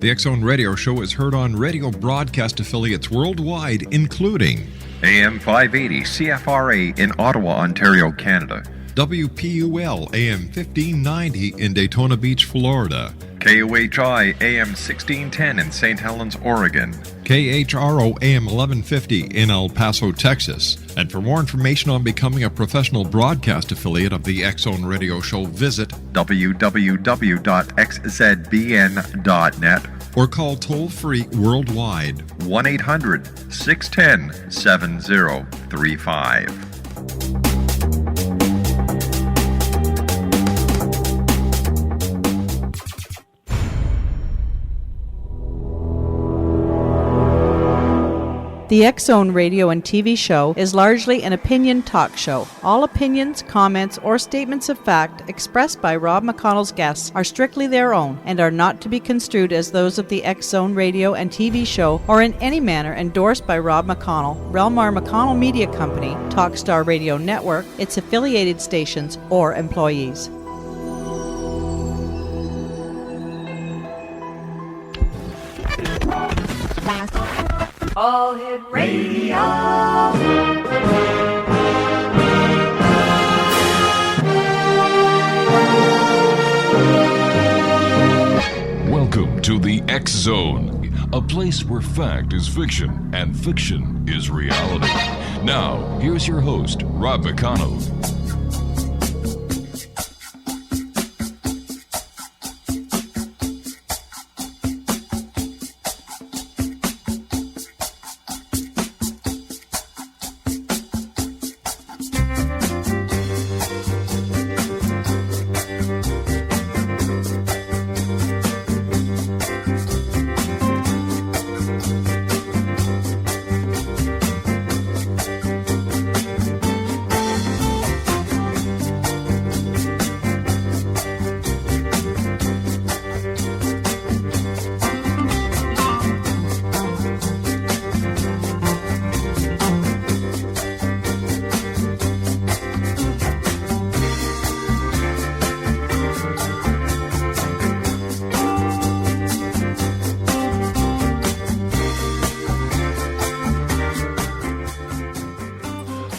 The X Zone Radio Show is heard on radio broadcast affiliates worldwide, including AM 580 CFRA in Ottawa, Ontario, Canada. WPUL AM 1590 in Daytona Beach, Florida. KOHI AM 1610 in St. Helens, Oregon. KHRO AM 1150 in El Paso, Texas. And for more information on becoming a professional broadcast affiliate of the X Zone Radio Show, visit www.xzbn.net or call toll-free worldwide 1-800-610-7035. The X Zone radio and TV show is largely an opinion talk show. All opinions, comments, or statements of fact expressed by Rob McConnell's guests are strictly their own and are not to be construed as those of the X Zone radio and TV show or in any manner endorsed by Rob McConnell, REL-MAR McConnell Media Company, Talkstar Radio Network, its affiliated stations, or employees. All Hit Radio. Welcome to the X Zone, a place where fact is fiction and fiction is reality. Now, here's your host, Rob McConnell.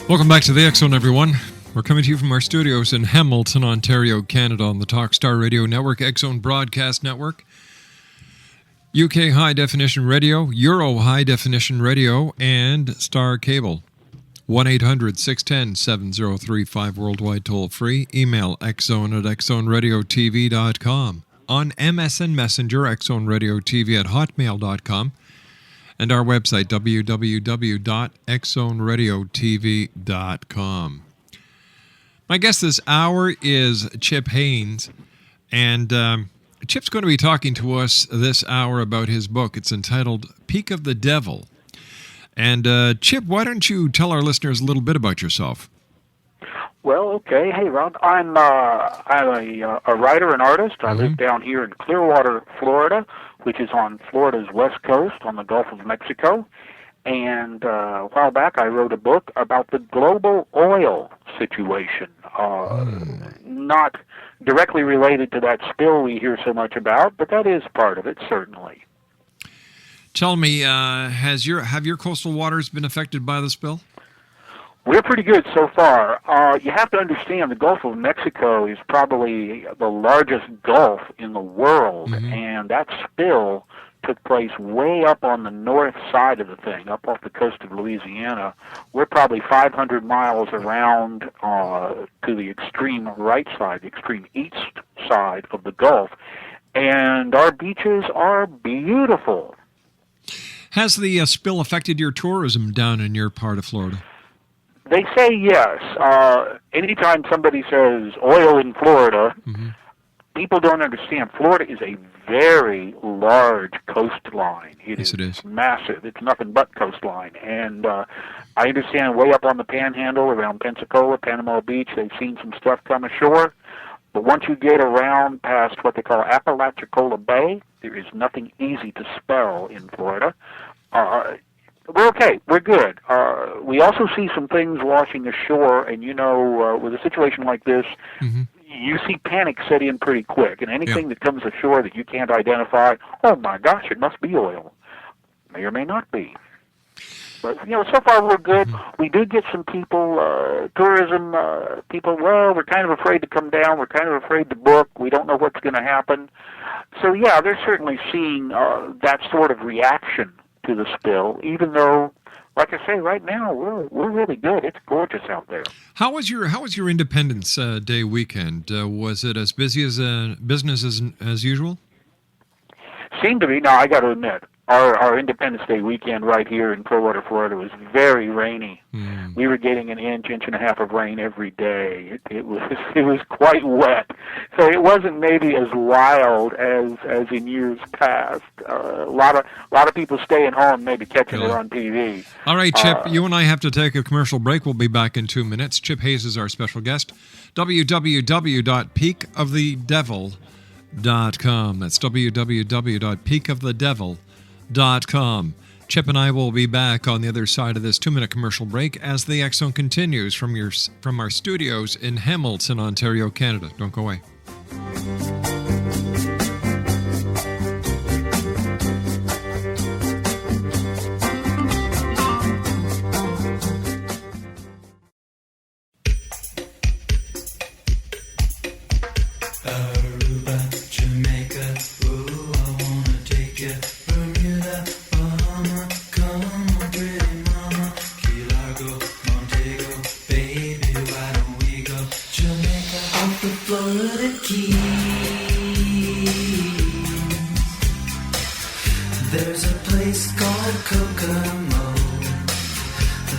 Welcome back to the X Zone, everyone. We're coming to you from our studios in Hamilton, Ontario, Canada, on the Talkstar Radio Network, X Zone Broadcast Network, UK High Definition Radio, Euro High Definition Radio, and Star Cable. 1-800-610-7035 worldwide toll-free. Email xzone@xzoneradiotv.com. On MSN Messenger, xzoneradiotv@hotmail.com. And our website, www.xzoneradiotv.com. My guest this hour is Chip Haynes, and Chip's going to be talking to us this hour about his book. It's entitled Peak of the Devil. And Chip, why don't you tell our listeners a little bit about yourself? Well, okay. Hey, Rob. I'm a writer and artist. I live down here in Clearwater, Florida, which is on Florida's west coast on the Gulf of Mexico. And a while back I wrote a book about the global oil situation, not directly related to that spill we hear so much about, but that is part of it, certainly. Tell me, have your coastal waters been affected by the spill? We're pretty good so far. You have to understand the Gulf of Mexico is probably the largest gulf in the world, and that spill took place way up on the north side of the thing, up off the coast of Louisiana. We're probably 500 miles around to the extreme right side, the extreme east side of the Gulf, and our beaches are beautiful. Has the spill affected your tourism down in your part of Florida? They say yes. Anytime somebody says oil in Florida, people don't understand. Florida is a very large coastline. It is massive. It's nothing but coastline. And I understand way up on the Panhandle around Pensacola, Panama Beach, they've seen some stuff come ashore. But once you get around past what they call Apalachicola Bay, there is nothing easy to spell in Florida. We're okay. We're good. We also see some things washing ashore, and with a situation like this, you see panic set in pretty quick, and anything that comes ashore that you can't identify, oh my gosh, it must be oil. May or may not be. But, so far we're good. We do get some people, tourism people, well, we're kind of afraid to come down. We're kind of afraid to book. We don't know what's going to happen. So, yeah, they're certainly seeing that sort of reaction to the spill, even though, like I say, right now we're really good. It's gorgeous out there. How was your Independence Day weekend? Was it as busy as business as usual? Seemed to be. Now, I got to admit, our Independence Day weekend right here in Clearwater, Florida was very rainy. We were getting an inch and a half of rain every day. It was quite wet. So it wasn't maybe as wild as in years past. A lot of people staying home, maybe catching it on TV. All right, Chip, you and I have to take a commercial break. We'll be back in 2 minutes. Chip Hayes is our special guest. www.peakofthedevil.com. That's www.peakofthedevil.com. Chip and I will be back on the other side of this 2-minute commercial break as the X Zone continues from our studios in Hamilton, Ontario, Canada. Don't go away. There's a place called Kokomo.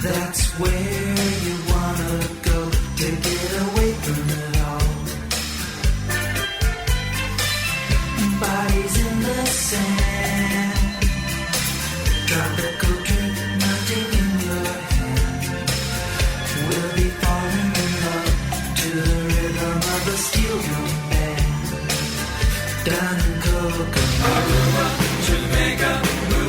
That's where you wanna go to get away from it all. Bodies in the sand, tropical drink melting in your hand. We'll be falling in love to the rhythm of a steel drum band. Down in Kokomo, Jamaica,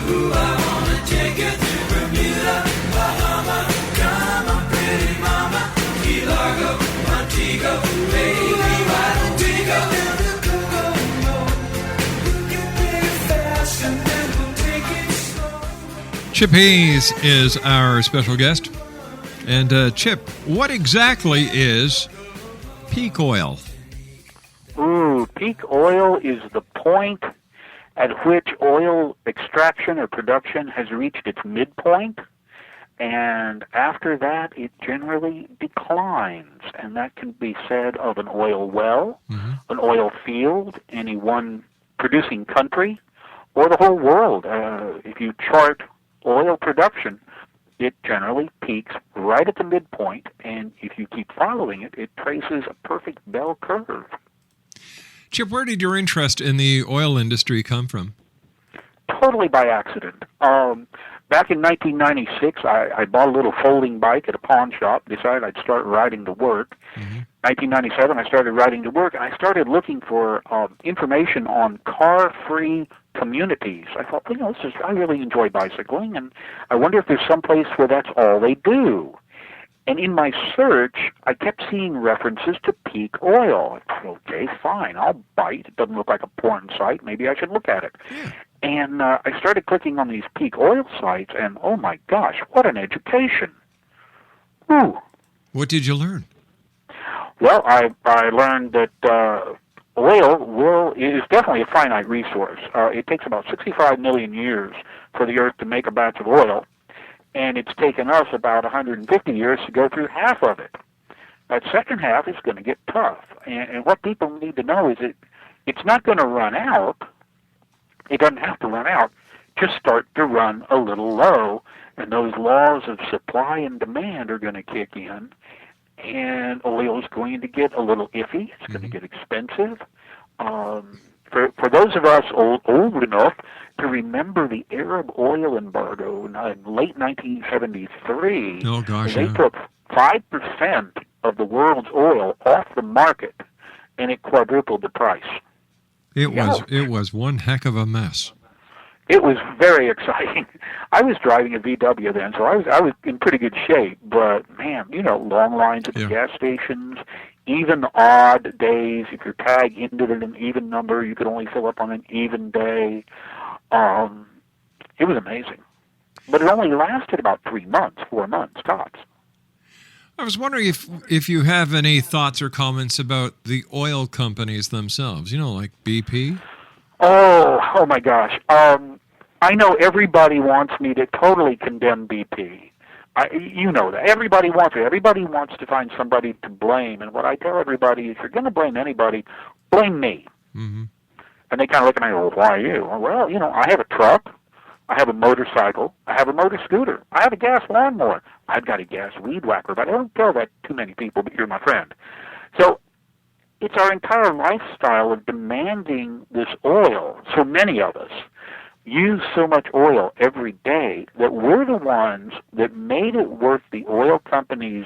ooh, I wanna take you to Bermuda, Bahama. Come on, pretty mama, Key Largo, Montego, baby, why don't we go down to Kokomo? We'll get there fast and then we'll take it slow. Chip Hayes is our special guest. And Chip, what exactly is peak oil? Ooh, peak oil is the point at which oil extraction or production has reached its midpoint, and after that it generally declines. And that can be said of an oil well, an oil field, any one producing country, or the whole world. If you chart oil production, it generally peaks right at the midpoint, and if you keep following it, it traces a perfect bell curve. Chip, where did your interest in the oil industry come from? Totally by accident. Back in 1996, I bought a little folding bike at a pawn shop, decided I'd start riding to work. 1997, I started riding to work, and I started looking for information on car-free communities. I thought, I really enjoy bicycling, and I wonder if there's some place where that's all they do. And in my search, I kept seeing references to peak oil. I thought, okay, fine, I'll bite. It doesn't look like a porn site. Maybe I should look at it. And I started clicking on these peak oil sites, and oh my gosh, what an education. Whew. What did you learn? Well, I learned that oil is definitely a finite resource. It takes about 65 million years for the Earth to make a batch of oil, and it's taken us about 150 years to go through half of it. That second half is going to get tough, and what people need to know is that it's not going to run out. It doesn't have to run out. Just start to run a little low, and those laws of supply and demand are going to kick in, and oil is going to get a little iffy. It's going to get expensive. For those of us old enough to remember the Arab oil embargo in late 1973, they took 5% of the world's oil off the market, and it quadrupled the price. It was one heck of a mess. It was very exciting. I was driving a VW then, so I was in pretty good shape. But man, long lines at the gas stations, even odd days. If your tag ended in an even number, you could only fill up on an even day. It was amazing. But it only lasted about 3 months, 4 months tops. I was wondering if you have any thoughts or comments about the oil companies themselves, like BP? Oh my gosh. I know everybody wants me to totally condemn BP. You know that. Everybody wants it. Everybody wants to find somebody to blame. And what I tell everybody, if you're going to blame anybody, blame me. Mm-hmm. And they kind of look at me, well, why you? Well, I have a truck. I have a motorcycle. I have a motor scooter. I have a gas lawnmower. I've got a gas weed whacker, but I don't tell that to many people, but you're my friend. So it's our entire lifestyle of demanding this oil. So many of us use so much oil every day that we're the ones that made it worth the oil companies'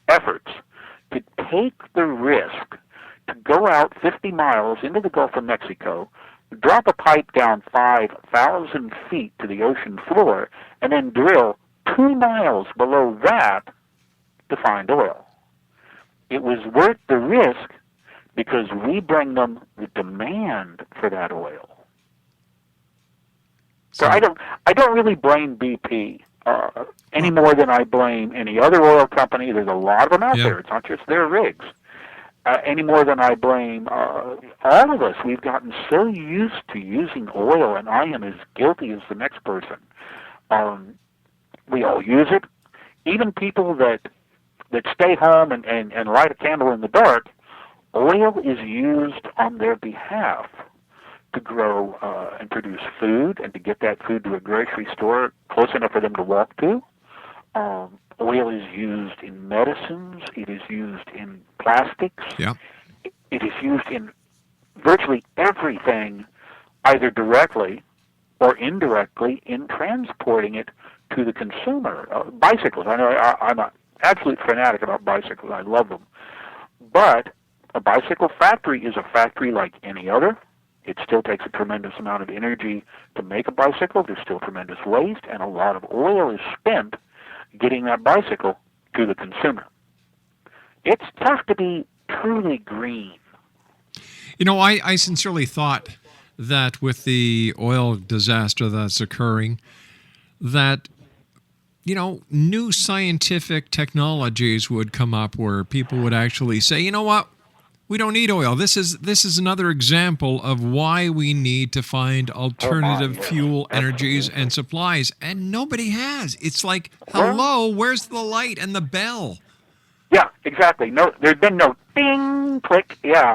efforts to take the risk to go out 50 miles into the Gulf of Mexico, drop a pipe down 5,000 feet to the ocean floor, and then drill 2 miles below that to find oil. It was worth the risk because we bring them the demand for that oil. So I don't really blame BP any more than I blame any other oil company. There's a lot of them out there. It's not just their rigs. Any more than I blame all of us. We've gotten so used to using oil, and I am as guilty as the next person. We all use it. Even people that stay home and light a candle in the dark, oil is used on their behalf to grow and produce food and to get that food to a grocery store close enough for them to walk to. Oil is used in medicines. It is used in plastics. Yeah. It is used in virtually everything, either directly or indirectly, in transporting it to the consumer. Bicycles. I know I'm an absolute fanatic about bicycles. I love them. But a bicycle factory is a factory like any other. It still takes a tremendous amount of energy to make a bicycle. There's still tremendous waste, and a lot of oil is spent getting that bicycle to the consumer. It's tough to be truly green. I sincerely thought that with the oil disaster that's occurring, that, new scientific technologies would come up where people would actually say, you know what? We don't need oil. This is another example of why we need to find alternative fuel energies and supplies, and nobody has. It's like, hello, where's the light and the bell? Yeah, exactly. No, there's been no ding, click. Yeah,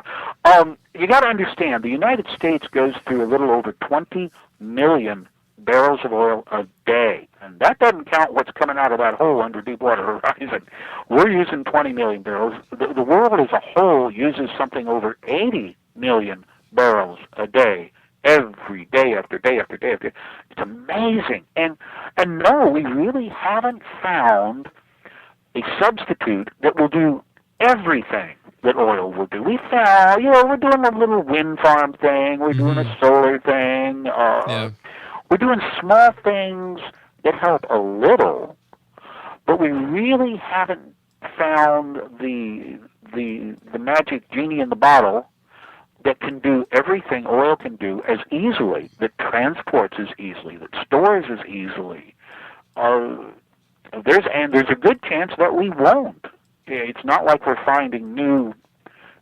you got to understand, the United States goes through a little over 20 million barrels of oil a day. And that doesn't count what's coming out of that hole under Deepwater Horizon. We're using 20 million barrels. The world as a whole uses something over 80 million barrels a day, every day after day after day after day. It's amazing. And no, we really haven't found a substitute that will do everything that oil will do. We found, we're doing a little wind farm thing. We're doing a solar thing. We're doing small things that help a little, but we really haven't found the magic genie in the bottle that can do everything oil can do as easily, that transports as easily, that stores as easily. There's a good chance that we won't. It's not like we're finding new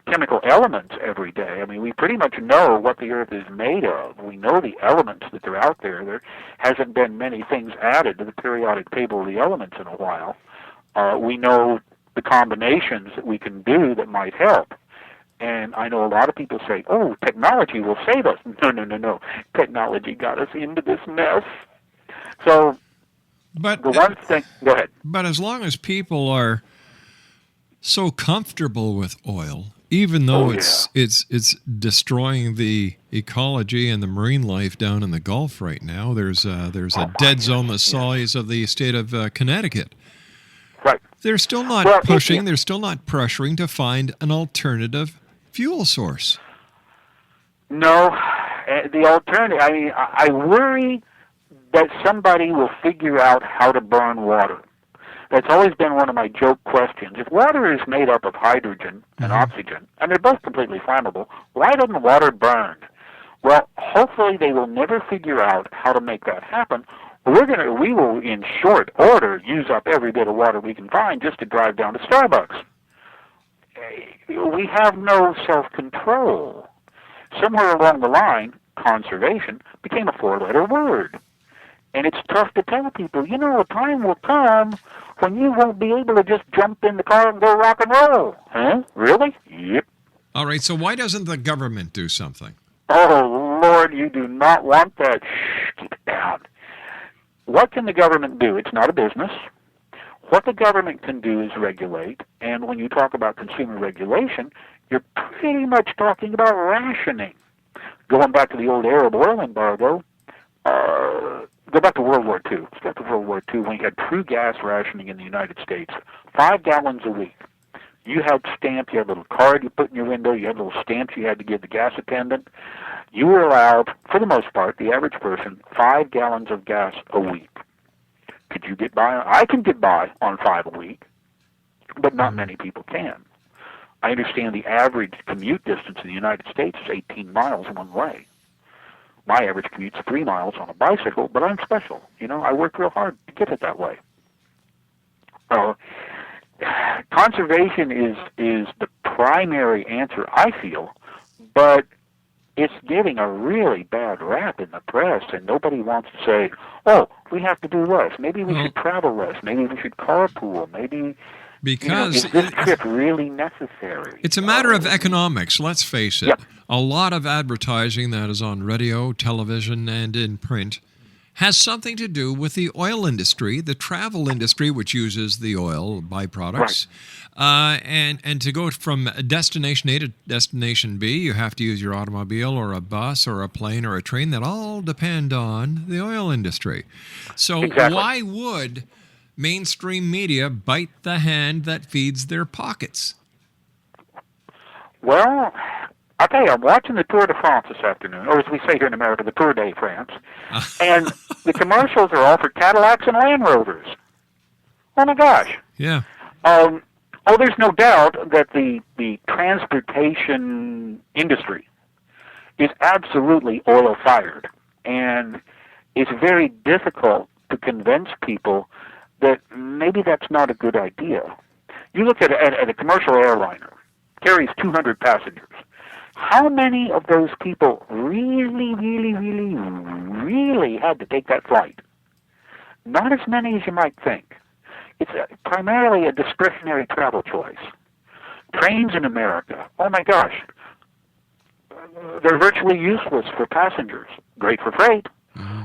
chemical elements every day. I mean, we pretty much know what the Earth is made of. We know the elements that are out there. There hasn't been many things added to the periodic table of the elements in a while. We know the combinations that we can do that might help. And I know a lot of people say, oh, technology will save us. No. Technology got us into this mess. So, but the one thing, go ahead. But as long as people are so comfortable with oil, even though it's destroying the ecology and the marine life down in the Gulf right now, there's a dead zone the size of the state of Connecticut. Right. They're still not pushing. They're still not pressuring to find an alternative fuel source. No, The alternative, I mean, I worry that somebody will figure out how to burn water. That's always been one of my joke questions. If water is made up of hydrogen and oxygen, and they're both completely flammable, why doesn't water burn? Well, hopefully they will never figure out how to make that happen. We will, in short order, use up every bit of water we can find just to drive down to Starbucks. We have no self-control. Somewhere along the line, conservation became a four-letter word. And it's tough to tell people, you know, a time will come when you won't be able to just jump in the car and go rock and roll. Huh? Really? Yep. All right, so why doesn't the government do something? Oh, Lord, you do not want that. Shh, keep it down. What can the government do? It's not a business. What the government can do is regulate, and when you talk about consumer regulation, you're pretty much talking about rationing. Going back to the old Arab oil embargo, go back to World War II. Let's go to World War II when you had true gas rationing in the United States. 5 gallons a week. You had stamp, you had a little card you put in your window, you had little stamps you had to give the gas attendant. You were allowed, for the most part, the average person, 5 gallons of gas a week. Could you get by? I can get by on 5 a week, but not many people can. I understand the average commute distance in the United States is 18 miles one way. My average commute's 3 miles on a bicycle, but I'm special. You know, I work real hard to get it that way. Conservation is the primary answer, I feel, but it's getting a really bad rap in the press, and nobody wants to say, oh, we have to do less. Maybe we should travel less. Maybe we should carpool. Maybe, because is this trip really necessary? It's a matter of economics, let's face it. Yep. A lot of advertising that is on radio, television, and in print has something to do with the oil industry, the travel industry, which uses the oil byproducts. Right. And to go from destination A to destination B, you have to use your automobile or a bus or a plane or a train that all depend on the oil industry. So why would mainstream media bite the hand that feeds their pockets? Well, I'll tell you, I'm watching the Tour de France this afternoon, or as we say here in America, the Tour de France, and the commercials are all for Cadillacs and Land Rovers. Oh, my gosh. Yeah. There's no doubt that the transportation industry is absolutely oil-fired, and it's very difficult to convince people that maybe that's not a good idea. You look at a commercial airliner, carries 200 passengers. How many of those people really, really, really, really had to take that flight? Not as many as you might think. It's primarily a discretionary travel choice. Trains in America, oh my gosh, they're virtually useless for passengers. Great for freight,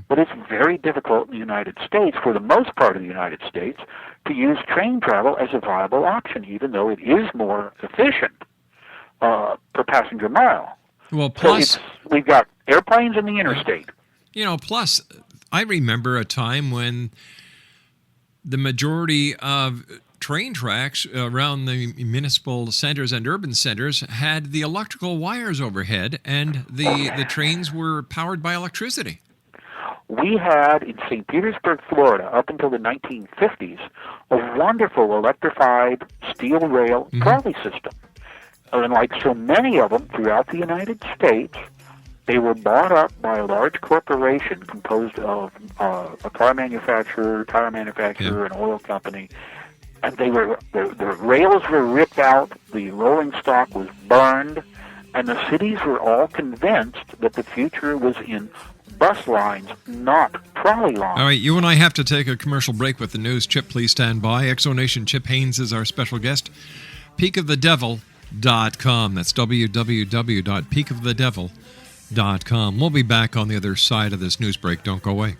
but it's very difficult in the United States, for the most part of the United States, to use train travel as a viable option, even though it is more efficient per passenger mile. Well, plus, so we've got airplanes in the interstate. You know, plus, I remember a time when the majority of train tracks around the municipal centers and urban centers had the electrical wires overhead, and the trains were powered by electricity. We had in St. Petersburg, Florida, up until the 1950s, a wonderful electrified steel rail trolley system. And like so many of them throughout the United States, they were bought up by a large corporation composed of a car manufacturer, tire manufacturer, an oil company. And the rails were ripped out, the rolling stock was burned, and the cities were all convinced that the future was in bus lines, not trolley lines. All right, you and I have to take a commercial break with the news. Chip, please stand by. Exonation Chip Haynes is our special guest. Peakofthedevil.com. That's www.peakofthedevil.com. We'll be back on the other side of this news break. Don't go away.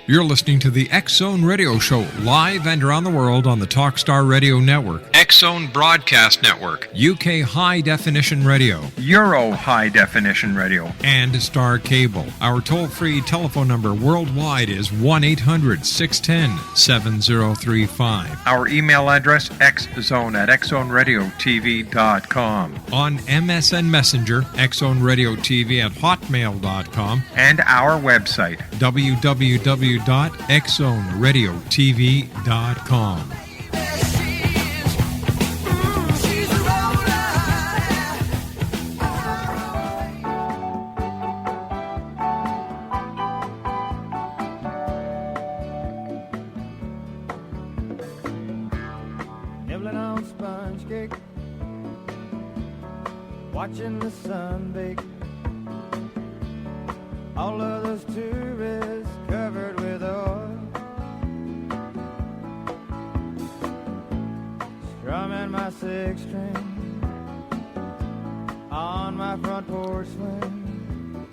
You're listening to the X Zone Radio Show, live and around the world on the Talkstar Radio Network. X-Zone Broadcast Network, UK High Definition Radio, Euro High Definition Radio, and Star Cable. Our toll-free telephone number worldwide is 1-800-610-7035. Our email address, xzone@xzoneradiotv.com. On MSN Messenger, xzoneradiotv@hotmail.com. And our website, www.xzoneradiotv.com. Nibbling on sponge cake, watching the sun bake. All of those tourists covered with oil, strumming my six string on my front porch swing.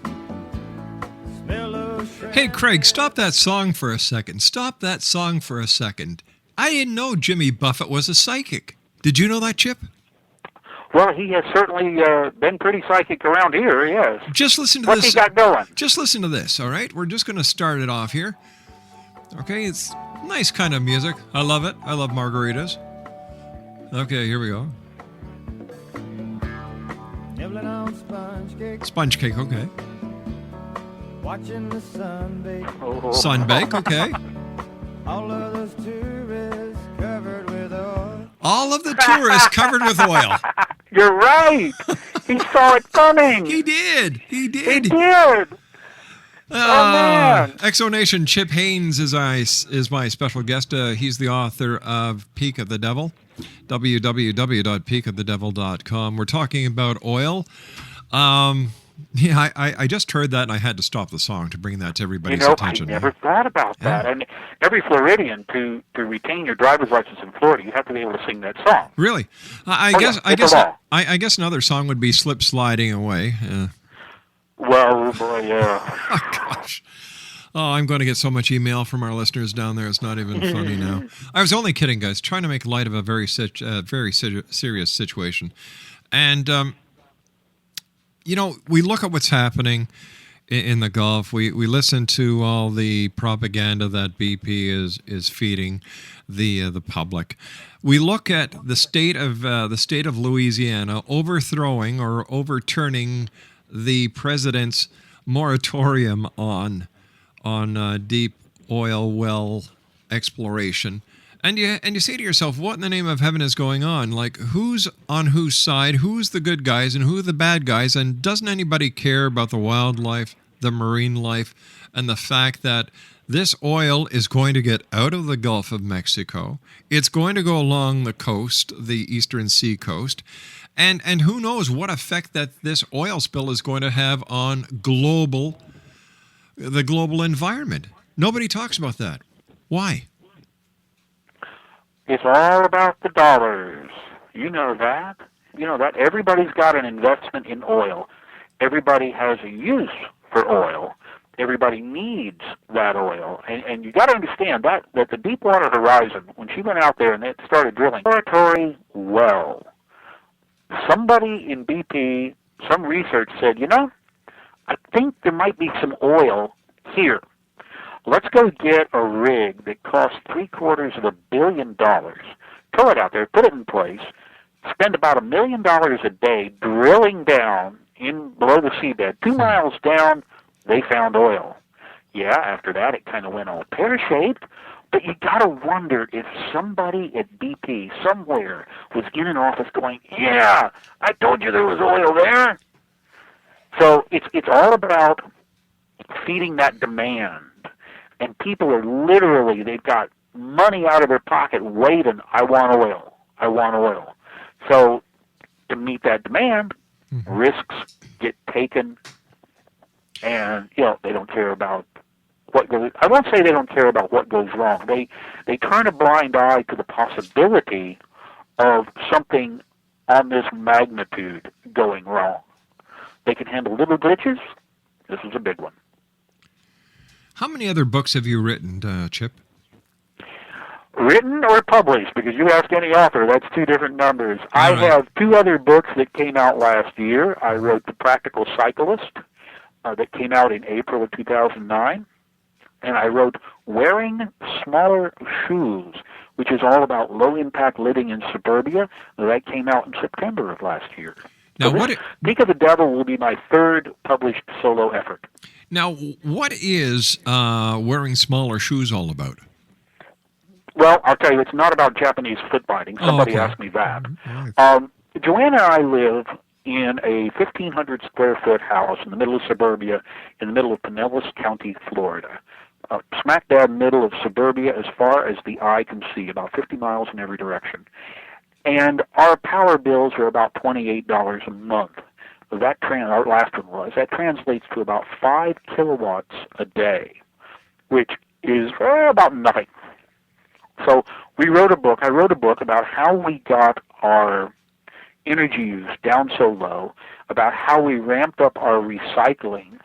Smell those shrimp. Hey, Craig, stop that song for a second. Stop that song for a second. I didn't know Jimmy Buffett was a psychic. Did you know that, Chip? Well, he has certainly been pretty psychic around here, yes. Just listen to What's this. he got going? Just listen to this, all right? We're just going to start it off here. Okay, it's nice kind of music. I love it. I love margaritas. Okay, here we go. Nibbling on sponge cake, Sponge cake, okay. watching the sun bake. Sunbake, okay. All of those tourists covered with oil. All of the tourists covered with oil. You're right. He saw it coming. He did. He He did. did. man. Exonation, Chip Haynes is my special guest. He's the author of Peak of the Devil, www.peakofthedevil.com. We're talking about oil. Yeah, I just heard that and I had to stop the song to bring that to everybody's attention. I never thought about that. And every Floridian, to retain your driver's license in Florida, you have to be able to sing that song. Really? I guess another song would be Slip Sliding Away. Well, boy, yeah. Oh, gosh. Oh, I'm going to get so much email from our listeners down there. It's not even funny now. I was only kidding, guys, trying to make light of a very serious situation. And, we look at what's happening in the Gulf. We listen to all the propaganda that BP is feeding the public. We look at the state of Louisiana overthrowing or overturning the president's moratorium on deep oil well exploration. And you say to yourself, what in the name of heaven is going on? Like, who's on whose side? Who's the good guys and who are the bad guys? And doesn't anybody care about the wildlife, the marine life, and the fact that this oil is going to get out of the Gulf of Mexico? It's going to go along the coast, the eastern sea coast. And who knows what effect that this oil spill is going to have on the global environment. Nobody talks about that. Why? It's all about the dollars. You know that. You know that. Everybody's got an investment in oil. Everybody has a use for oil. Everybody needs that oil. And you got to understand that the Deepwater Horizon, when she went out there and it started drilling, exploratory well, somebody in BP, some research said, I think there might be some oil here. Let's go get a rig that costs $750 million, tow it out there, put it in place, spend about $1 million a day drilling down in below the seabed. 2 miles down, they found oil. Yeah, after that, it kind of went all pear-shaped. But you got to wonder if somebody at BP somewhere was in an office going, yeah, I told you there was oil there. So it's all about feeding that demand. And people are literally, they've got money out of their pocket waiting, I want oil, I want oil. So to meet that demand, risks get taken, and, they don't care about what goes, I won't say they don't care about what goes wrong. They turn a blind eye to the possibility of something on this magnitude going wrong. They can handle little glitches. This is a big one. How many other books have you written, Chip? Written or published? Because you ask any author, that's two different numbers. I All right. have two other books that came out last year. I wrote The Practical Cyclist, that came out in April of 2009. And I wrote Wearing Smaller Shoes, which is all about low-impact living in suburbia. That came out in September of last year. Now, So this Peak of the Devil will be my third published solo effort. Now, what is wearing smaller shoes all about? Well, I'll tell you, it's not about Japanese foot biting. Somebody okay. asked me that. Right. Joanna and I live in a 1,500 square foot house in the middle of suburbia, in the middle of Pinellas County, Florida. Smack dab middle of suburbia as far as the eye can see, about 50 miles in every direction. And our power bills are about $28 a month. Our last one was. That translates to about 5 kilowatts a day, which is about nothing. So I wrote a book about how we got our energy use down so low, about how we ramped up our recycling,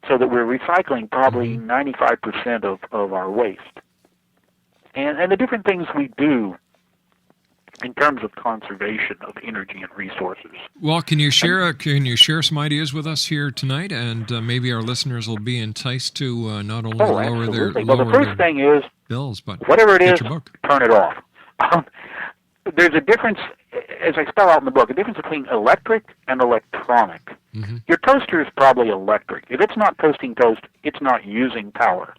so that we're recycling probably 95% of our waste. And the different things we do in terms of conservation of energy and resources. Well, can you share some ideas with us here tonight, and maybe our listeners will be enticed to not only lower their Well, the first thing is bills, but whatever it get is, your book. turn it off. There's a difference, as I spell out in the book, a difference between electric and electronic. Mm-hmm. Your toaster is probably electric. If it's not toasting toast, it's not using power.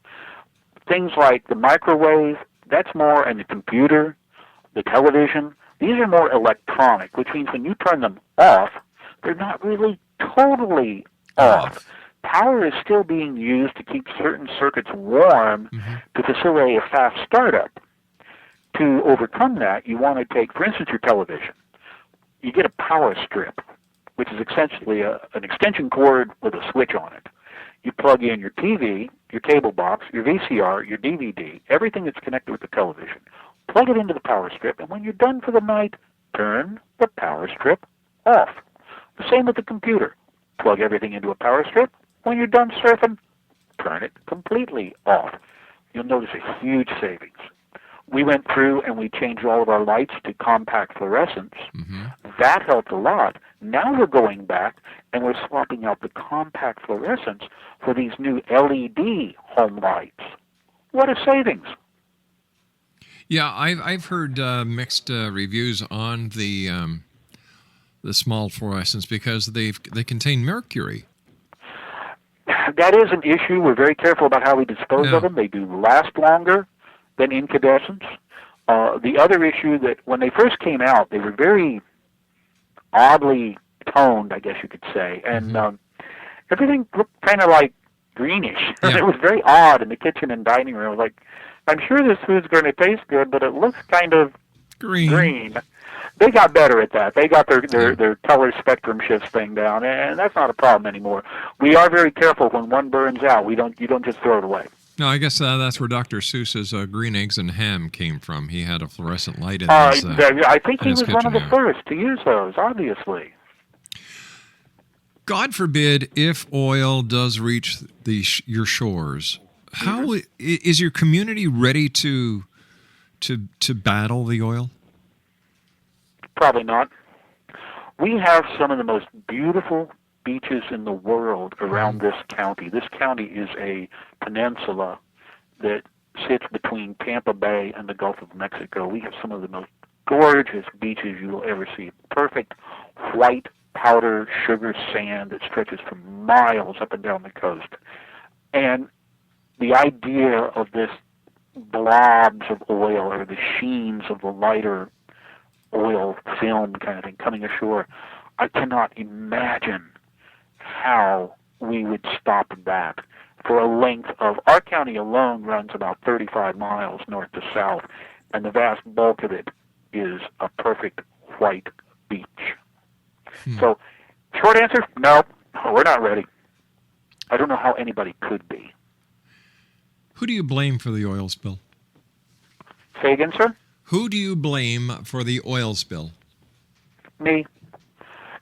Things like the microwave, that's more, and the computer, the television, these are more electronic, which means when you turn them off, they're not really totally off. Power is still being used to keep certain circuits warm to facilitate a fast startup. To overcome that, you want to take, for instance, your television. You get a power strip, which is essentially an extension cord with a switch on it. You plug in your TV, your cable box, your VCR, your DVD, everything that's connected with the television. Plug it into the power strip, and when you're done for the night, turn the power strip off. The same with the computer. Plug everything into a power strip. When you're done surfing, turn it completely off. You'll notice a huge savings. We went through and we changed all of our lights to compact fluorescence. That helped a lot. Now we're going back and we're swapping out the compact fluorescence for these new LED home lights. What a savings. Yeah, I've heard mixed reviews on the small fluorescents because they contain mercury. That is an issue. We're very careful about how we dispose of them. They do last longer than incandescents. The other issue that when they first came out, they were very oddly toned, I guess you could say, and everything looked kind of like greenish. Yeah. It was very odd in the kitchen and dining room. I was like, I'm sure this food's going to taste good, but it looks kind of green. They got better at that. They got their color spectrum shifts thing down, and that's not a problem anymore. We are very careful when one burns out. You don't just throw it away. No, I guess that's where Dr. Seuss's Green Eggs and Ham came from. He had a fluorescent light in his I think he was one of the kitchen, first to use those, obviously. God forbid if oil does reach your shores, how is your community ready to battle the oil? Probably not. We have some of the most beautiful beaches in the world around this county. This county is a peninsula that sits between Tampa Bay and the Gulf of Mexico. We have some of the most gorgeous beaches you will ever see. Perfect white powder sugar sand that stretches for miles up and down the coast. And the idea of this blobs of oil or the sheens of the lighter oil film kind of thing coming ashore, I cannot imagine how we would stop that for a length of, our county alone runs about 35 miles north to south, and the vast bulk of it is a perfect white beach. So, short answer, no, we're not ready. I don't know how anybody could be. Who do you blame for the oil spill? Say again, sir? Who do you blame for the oil spill? Me.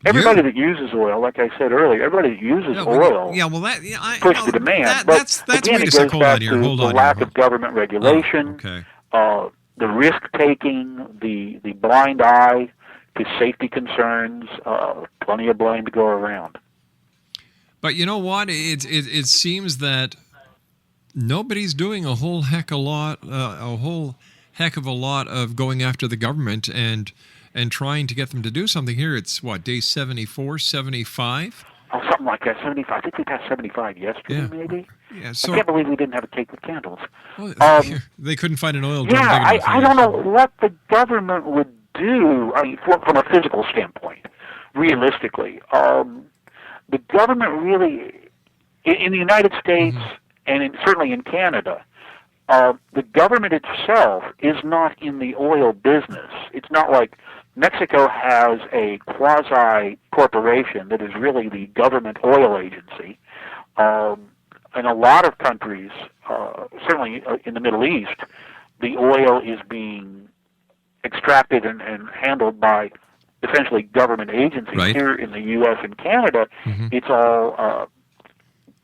Everybody that uses oil, like I said earlier, everybody that uses oil push the demand. That's again, wait a it sec. goes Hold on back here. to Hold the on lack here. of government regulation, Okay. the risk-taking, the blind eye to safety concerns, plenty of blame to go around. But you know what? It seems that nobody's doing a whole heck of a lot of going after the government and trying to get them to do something here. It's what, day 74, 75? Oh, something like that. 75. I think we passed 75 yesterday, maybe. Yeah. So I can't believe we didn't have a cake with candles. well, they couldn't find an oil drum big enough. I don't know what the government would do. I mean, from a physical standpoint, realistically, the government really, in the United States and certainly in Canada, the government itself is not in the oil business. It's not like Mexico has a quasi-corporation that is really the government oil agency. In a lot of countries, certainly in the Middle East, the oil is being extracted and handled by essentially government agencies. Right. Here in the U.S. and Canada, it's all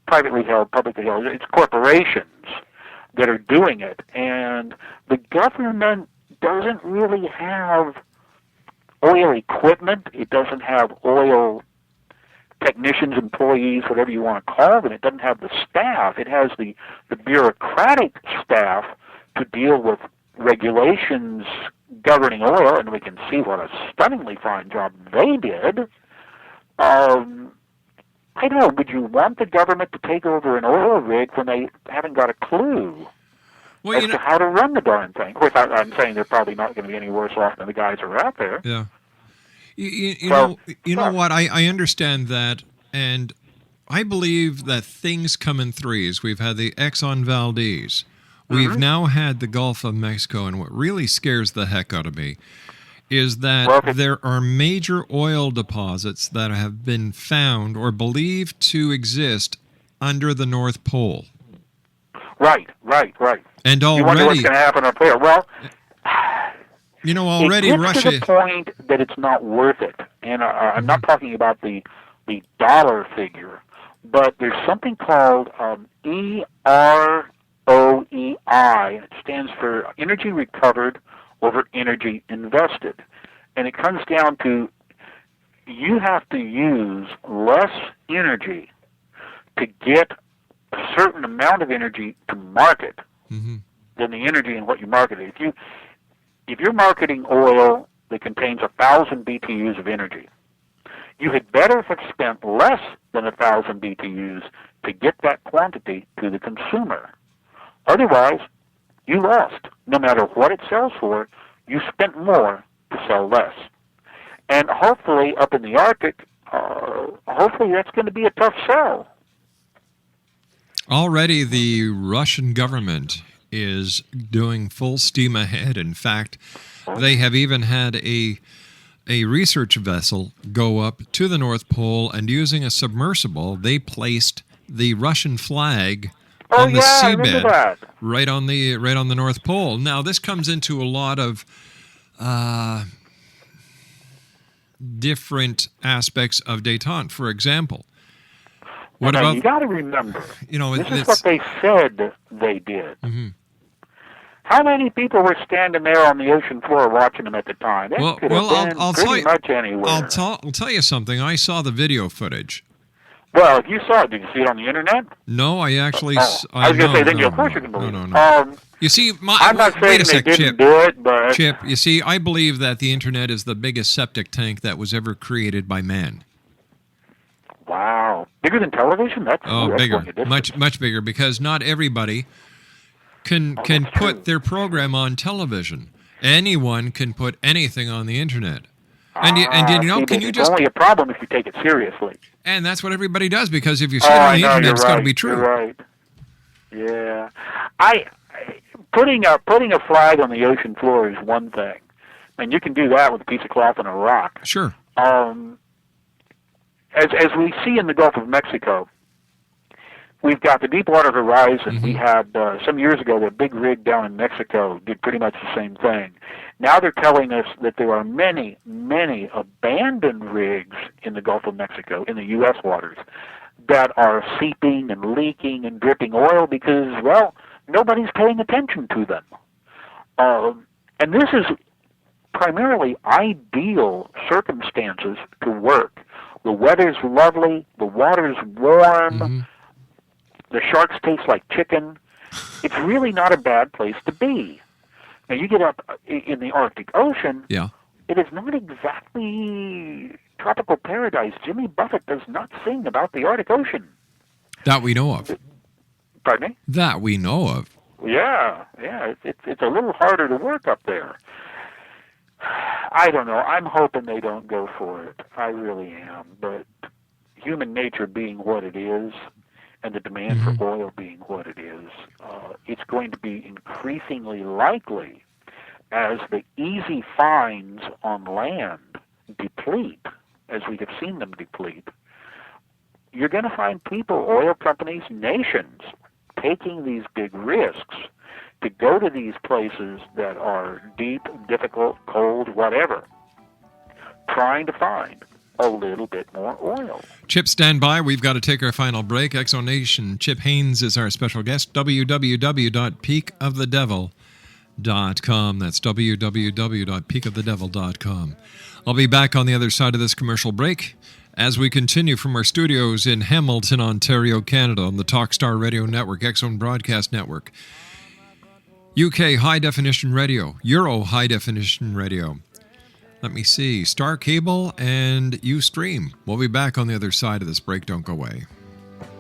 privately held, publicly held. It's corporations that are doing it, and the government doesn't really have oil equipment. It doesn't have oil technicians, employees, whatever you want to call them. It doesn't have the staff. It has the bureaucratic staff to deal with regulations governing oil, and we can see what a stunningly fine job they did. I don't know, would you want the government to take over an oil rig when they haven't got a clue as to how to run the darn thing? Of course, I'm saying they're probably not going to be any worse off than the guys who are out there. Yeah. You know what? I understand that, and I believe that things come in threes. We've had the Exxon Valdez. We've now had the Gulf of Mexico, and what really scares the heck out of me is that there are major oil deposits that have been found or believed to exist under the North Pole. Right. And already, you wonder what's going to happen up there. Well, already it gets Russia to the point that it's not worth it. And I'm not talking about the dollar figure, but there's something called EROEI. It stands for Energy Recovered over Energy Invested. And it comes down to you have to use less energy to get a certain amount of energy to market than the energy in what you market. If you're marketing oil that contains 1,000 BTUs of energy, you had better have spent less than 1,000 BTUs to get that quantity to the consumer. Otherwise, you lost. No matter what it sells for, you spent more to sell less. And hopefully up in the Arctic, hopefully that's going to be a tough sell. Already the Russian government is doing full steam ahead. In fact, they have even had a research vessel go up to the North Pole, and using a submersible, they placed the Russian flag on the seabed right on the North Pole. Now, this comes into a lot of different aspects of détente. For example, what now, about you got to remember? This is it's what they said they did. How many people were standing there on the ocean floor watching them at the time? They could have been pretty much anywhere. I'll tell you something. I saw the video footage. Well, if you saw it, did you see it on the internet? No, I actually. I was going to say, then of course you can believe it. No. You see, I'm not saying they didn't do it, but Chip, you see, I believe that the internet is the biggest septic tank that was ever created by man. Wow, bigger than television? That's bigger, much bigger, because not everybody can put their program on television. Anyone can put anything on the internet. And can you just? It's only a problem if you take it seriously. And that's what everybody does, because if you see it on the internet, it's got to be true. You're right. Yeah, putting a flag on the ocean floor is one thing, and you can do that with a piece of cloth and a rock. Sure. As we see in the Gulf of Mexico, we've got the Deepwater Horizon. We had, some years ago, a big rig down in Mexico did pretty much the same thing. Now they're telling us that there are many, many abandoned rigs in the Gulf of Mexico, in the U.S. waters, that are seeping and leaking and dripping oil because, well, nobody's paying attention to them. And this is primarily ideal circumstances to work. The weather's lovely, the water's warm, the sharks taste like chicken. It's really not a bad place to be. Now, you get up in the Arctic Ocean, it is not exactly tropical paradise. Jimmy Buffett does not sing about the Arctic Ocean. That we know of. Pardon me? That we know of. Yeah, it's a little harder to work up there. I don't know. I'm hoping they don't go for it. I really am. But human nature being what it is, and the demand for oil being what it is, it's going to be increasingly likely as the easy finds on land deplete, as we have seen them deplete. You're going to find people, oil companies, nations, taking these big risks to go to these places that are deep, difficult, cold, whatever, trying to find a little bit more oil. Chip, stand by. We've got to take our final break. Exonation. Chip Haynes is our special guest. www.peakofthedevil.com. That's www.peakofthedevil.com. I'll be back on the other side of this commercial break as we continue from our studios in Hamilton, Ontario, Canada, on the Talkstar Radio Network, X-Zone Broadcast Network, UK High Definition Radio, Euro High Definition Radio. Let me see, Star Cable and Ustream. We'll be back on the other side of this break. Don't go away.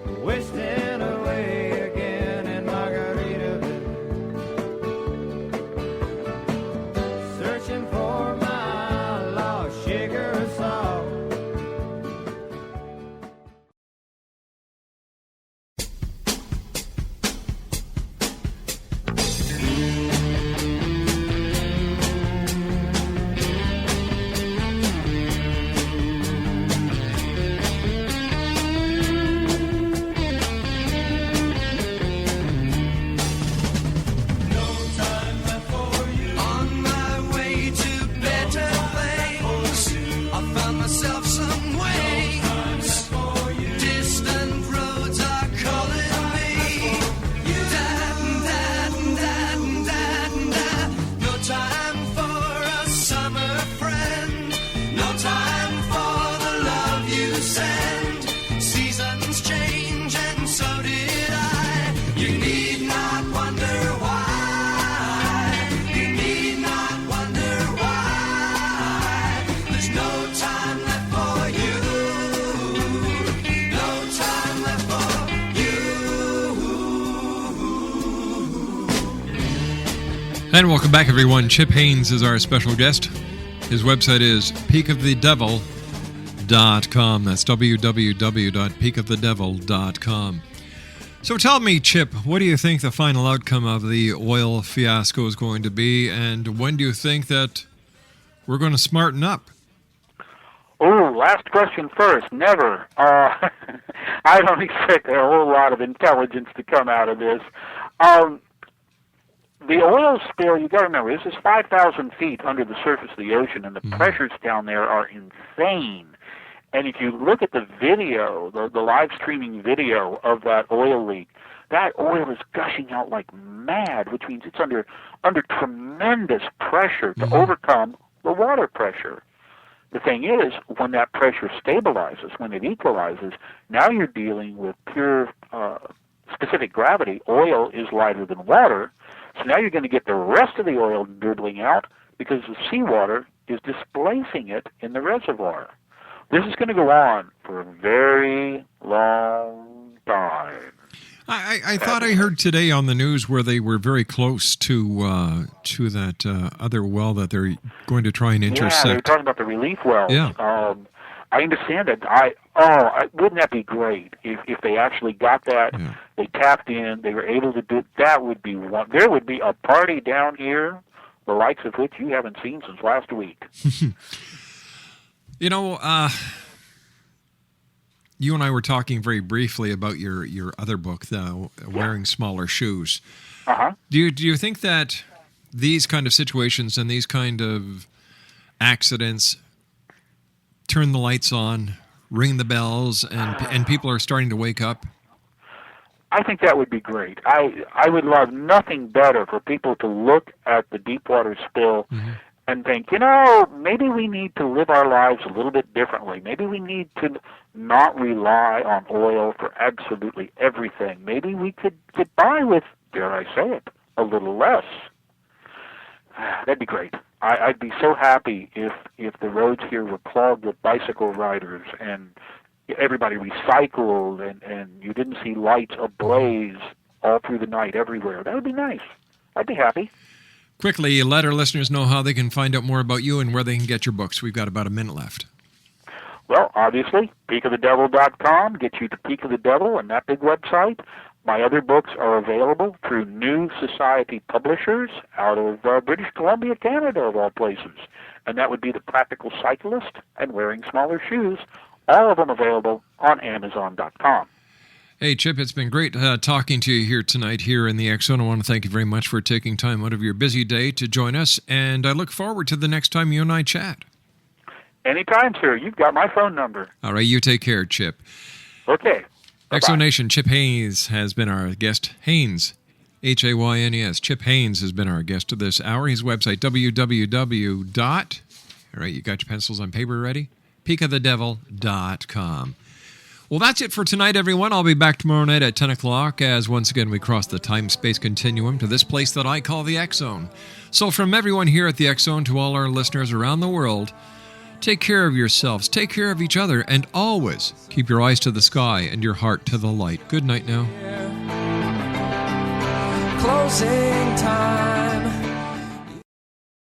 Wasting away again in Margaritaville, searching for my lost sugar and salt. And welcome back, everyone. Chip Haynes is our special guest. His website is peakofthedevil.com. That's www.peakofthedevil.com. So tell me, Chip, what do you think the final outcome of the oil fiasco is going to be, and when do you think that we're going to smarten up? Oh, last question first. Never. I don't expect a whole lot of intelligence to come out of this. The oil spill, you got to remember, this is 5,000 feet under the surface of the ocean, and the pressures down there are insane. And if you look at the video, the live streaming video of that oil leak, that oil is gushing out like mad, which means it's under tremendous pressure to overcome the water pressure. The thing is, when that pressure stabilizes, when it equalizes, now you're dealing with pure specific gravity. Oil is lighter than water. So now you're going to get the rest of the oil dribbling out because the seawater is displacing it in the reservoir. This is going to go on for a very long time. I thought I heard today on the news where they were very close to that other well that they're going to try and intersect. Yeah, they're talking about the relief wells. Yeah. I understand it. Wouldn't that be great if they actually got that? Yeah. They tapped in. They were able to do. That would be one. There would be a party down here, the likes of which you haven't seen since last week. You know, you and I were talking very briefly about your other book, though, Wearing Smaller Shoes. Uh-huh. Do you think that these kind of situations and these kind of accidents turn the lights on, ring the bells, and people are starting to wake up? I think that would be great. I would love nothing better for people to look at the Deepwater spill and think, maybe we need to live our lives a little bit differently. Maybe we need to not rely on oil for absolutely everything. Maybe we could get by with, dare I say it, a little less. That'd be great. I'd be so happy if the roads here were clogged with bicycle riders and everybody recycled and you didn't see lights ablaze all through the night everywhere. That would be nice. I'd be happy. Quickly, let our listeners know how they can find out more about you and where they can get your books. We've got about a minute left. Well, obviously, peakofthedevil.com gets you to Peak of the Devil and that big website. My other books are available through New Society Publishers out of British Columbia, Canada, of all places. And that would be The Practical Cyclist and Wearing Smaller Shoes. All of them available on Amazon.com. Hey, Chip, it's been great talking to you here tonight here in the X Zone. I want to thank you very much for taking time out of your busy day to join us, and I look forward to the next time you and I chat. Anytime, sir. You've got my phone number. All right, you take care, Chip. Okay. X Zone Nation, Chip Haynes has been our guest. Haynes, Haynes. Chip Haynes has been our guest of this hour. His website, www. All right, you got your pencils on paper ready? peakofthedevil.com. Well, that's it for tonight, everyone. I'll be back tomorrow night at 10 o'clock as once again we cross the time-space continuum to this place that I call the X Zone. So from everyone here at the X Zone to all our listeners around the world, take care of yourselves, take care of each other, and always keep your eyes to the sky and your heart to the light. Good night now. Closing time.